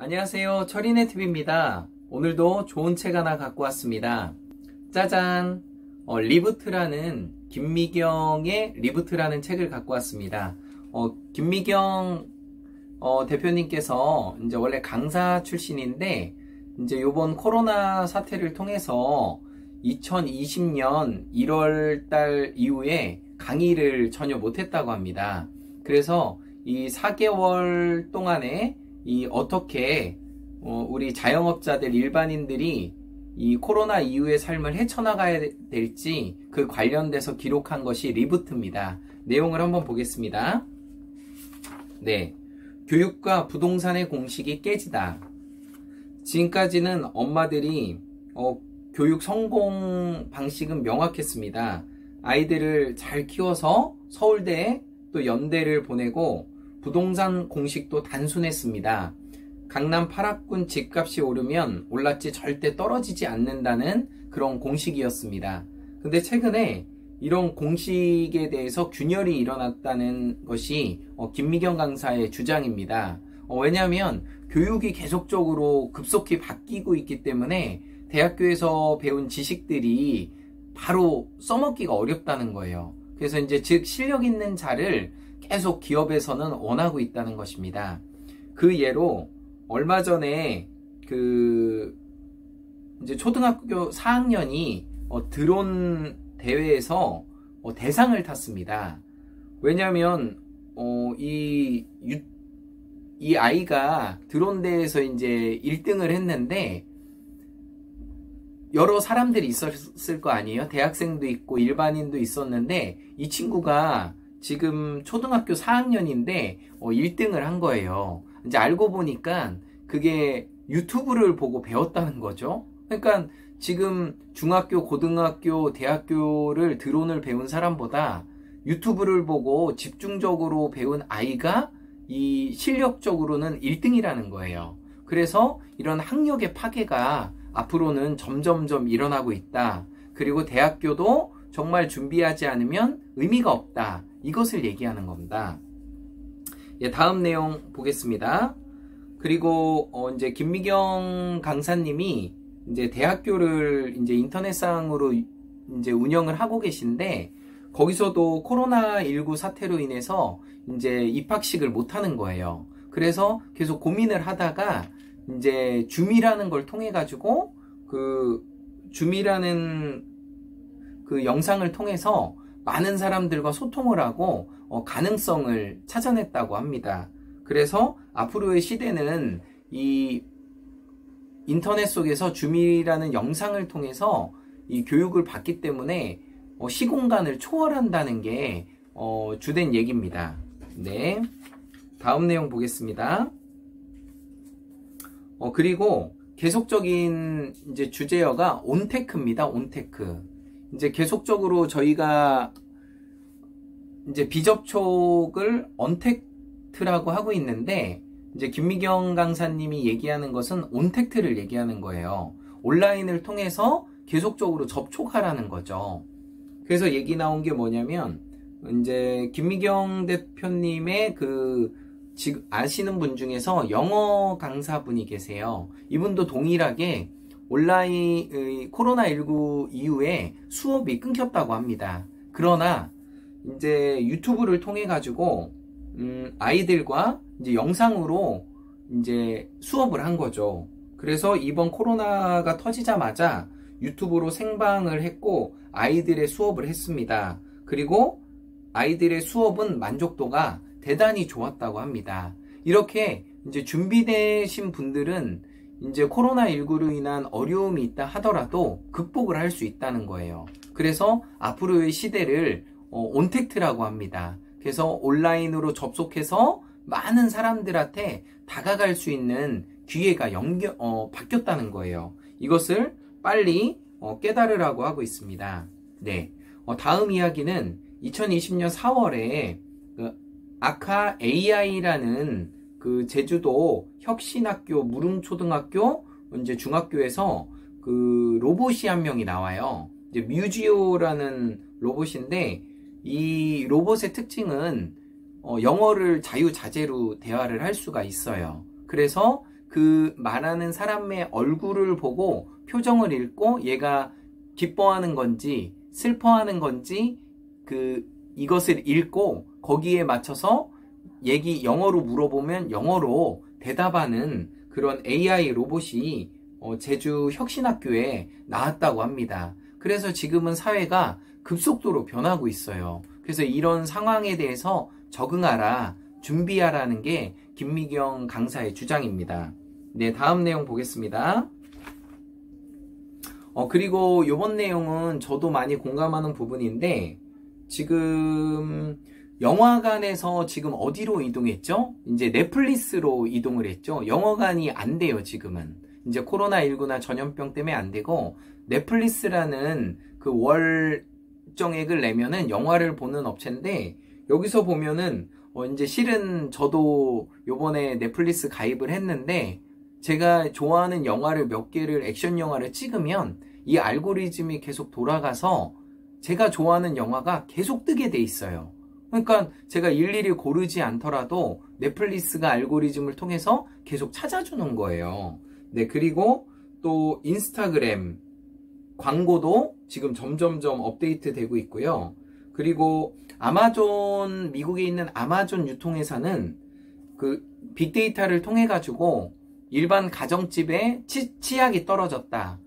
안녕하세요. 철인의TV입니다. 오늘도 좋은 책 하나 갖고 왔습니다. 짜잔! 리부트라는 김미경의 리부트라는 책을 갖고 왔습니다. 김미경 대표님께서 이제 원래 강사 출신인데 이제 요번 코로나 사태를 통해서 2020년 1월 달 이후에 강의를 전혀 못했다고 합니다. 그래서 이 4개월 동안에 어떻게 우리 자영업자들 일반인들이 이 코로나 이후의 삶을 헤쳐나가야 될지 그 관련돼서 기록한 것이 리부트입니다. 내용을 한번 보겠습니다. 네, 교육과 부동산의 공식이 깨지다. 지금까지는 엄마들이 교육 성공 방식은 명확했습니다. 아이들을 잘 키워서 서울대 또 연대를 보내고 부동산 공식도 단순했습니다. 강남 8학군 집값이 오르면 올랐지 절대 떨어지지 않는다는 그런 공식이었습니다. 근데 최근에 이런 공식에 대해서 균열이 일어났다는 것이 김미경 강사의 주장입니다. 왜냐하면 교육이 계속적으로 급속히 바뀌고 있기 때문에 대학교에서 배운 지식들이 바로 써먹기가 어렵다는 거예요. 그래서 이제 즉 실력 있는 자를 계속 기업에서는 원하고 있다는 것입니다. 그 예로 얼마 전에 이제 초등학교 4학년이 드론 대회에서 대상을 탔습니다. 왜냐하면 이 아이가 드론 대회에서 이제 1등을 했는데 여러 사람들이 있었을 거 아니에요? 대학생도 있고 일반인도 있었는데 이 친구가 지금 초등학교 4학년인데 1등을 한 거예요. 이제 알고 보니까 그게 유튜브를 보고 배웠다는 거죠. 그러니까 지금 중학교, 고등학교, 대학교를 드론을 배운 사람보다 유튜브를 보고 집중적으로 배운 아이가 이 실력적으로는 1등이라는 거예요. 그래서 이런 학력의 파괴가 앞으로는 점점점 일어나고 있다. 그리고 대학교도 정말 준비하지 않으면 의미가 없다. 이것을 얘기하는 겁니다. 예, 다음 내용 보겠습니다. 그리고 이제 김미경 강사님이 이제 대학교를 이제 인터넷상으로 이제 운영을 하고 계신데 거기서도 코로나19 사태로 인해서 이제 입학식을 못 하는 거예요. 그래서 계속 고민을 하다가 이제 줌이라는 걸 통해 가지고 줌이라는 그 영상을 통해서 많은 사람들과 소통을 하고 가능성을 찾아냈다고 합니다. 그래서 앞으로의 시대는 이 인터넷 속에서 줌이라는 영상을 통해서 이 교육을 받기 때문에 시공간을 초월한다는 게 주된 얘기입니다. 네, 다음 내용 보겠습니다. 그리고 계속적인 이제 주제어가 온테크입니다. 온테크. 이제 계속적으로 저희가 이제 비접촉을 언택트라고 하고 있는데 이제 김미경 강사님이 얘기하는 것은 온택트를 얘기하는 거예요. 온라인을 통해서 계속적으로 접촉하라는 거죠. 그래서 얘기 나온 게 뭐냐면 이제 김미경 대표님의 지금 아시는 분 중에서 영어 강사분이 계세요. 이분도 동일하게 온라인 코로나19 이후에 수업이 끊겼다고 합니다. 그러나 이제 유튜브를 통해 가지고 아이들과 이제 영상으로 이제 수업을 한 거죠. 그래서 이번 코로나가 터지자마자 유튜브로 생방을 했고 아이들의 수업을 했습니다. 그리고 아이들의 수업은 만족도가 대단히 좋았다고 합니다. 이렇게 이제 준비되신 분들은 이제 코로나19로 인한 어려움이 있다 하더라도 극복을 할 수 있다는 거예요. 그래서 앞으로의 시대를 온택트라고 합니다. 그래서 온라인으로 접속해서 많은 사람들한테 다가갈 수 있는 기회가 바뀌었다는 거예요. 이것을 빨리 깨달으라고 하고 있습니다. 네, 다음 이야기는 2020년 4월에 아카 AI라는 제주도 혁신학교 무릉초등학교 이제 중학교에서 로봇이 한 명이 나와요. 이제 뮤지오라는 로봇인데 이 로봇의 특징은 영어를 자유자재로 대화를 할 수가 있어요. 그래서 그 말하는 사람의 얼굴을 보고 표정을 읽고 얘가 기뻐하는 건지 슬퍼하는 건지 이것을 읽고 거기에 맞춰서 영어로 물어보면 영어로 대답하는 그런 AI 로봇이 제주 혁신학교에 나왔다고 합니다. 그래서 지금은 사회가 급속도로 변하고 있어요. 그래서 이런 상황에 대해서 적응하라, 준비하라는 게 김미경 강사의 주장입니다. 네, 다음 내용 보겠습니다. 그리고 이번 내용은 저도 많이 공감하는 부분인데, 지금 영화관에서 지금 어디로 이동했죠? 이제 넷플릭스로 이동을 했죠. 영화관이 안 돼요, 지금은. 이제 코로나19나 전염병 때문에 안 되고, 넷플릭스라는 그 월정액을 내면은 영화를 보는 업체인데, 여기서 보면은 이제 실은 저도 요번에 넷플릭스 가입을 했는데, 제가 좋아하는 영화를 몇 개를, 액션 영화를 찍으면 이 알고리즘이 계속 돌아가서 제가 좋아하는 영화가 계속 뜨게 돼 있어요. 그러니까 제가 일일이 고르지 않더라도 넷플릭스가 알고리즘을 통해서 계속 찾아주는 거예요. 네, 그리고 또 인스타그램 광고도 지금 점점점 업데이트 되고 있고요. 그리고 아마존, 미국에 있는 아마존 유통회사는 그 빅데이터를 통해 가지고 일반 가정집에 치약이 떨어졌다.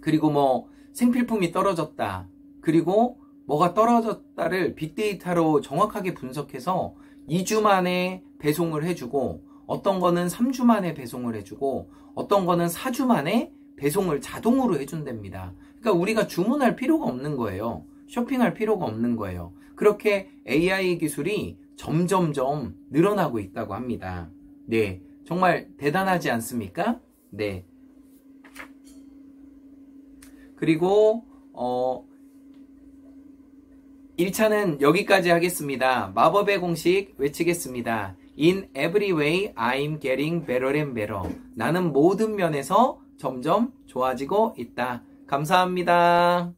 그리고 뭐 생필품이 떨어졌다. 그리고 뭐가 떨어졌다를 빅데이터로 정확하게 분석해서 2주 만에 배송을 해주고, 어떤 거는 3주 만에 배송을 해주고, 어떤 거는 4주 만에 배송을 자동으로 해준답니다. 그러니까 우리가 주문할 필요가 없는 거예요. 쇼핑할 필요가 없는 거예요. 그렇게 AI 기술이 점점점 늘어나고 있다고 합니다. 네, 정말 대단하지 않습니까? 네. 그리고 1차는 여기까지 하겠습니다. 마법의 공식 외치겠습니다. In every way, I'm getting better and better. 나는 모든 면에서 점점 좋아지고 있다. 감사합니다.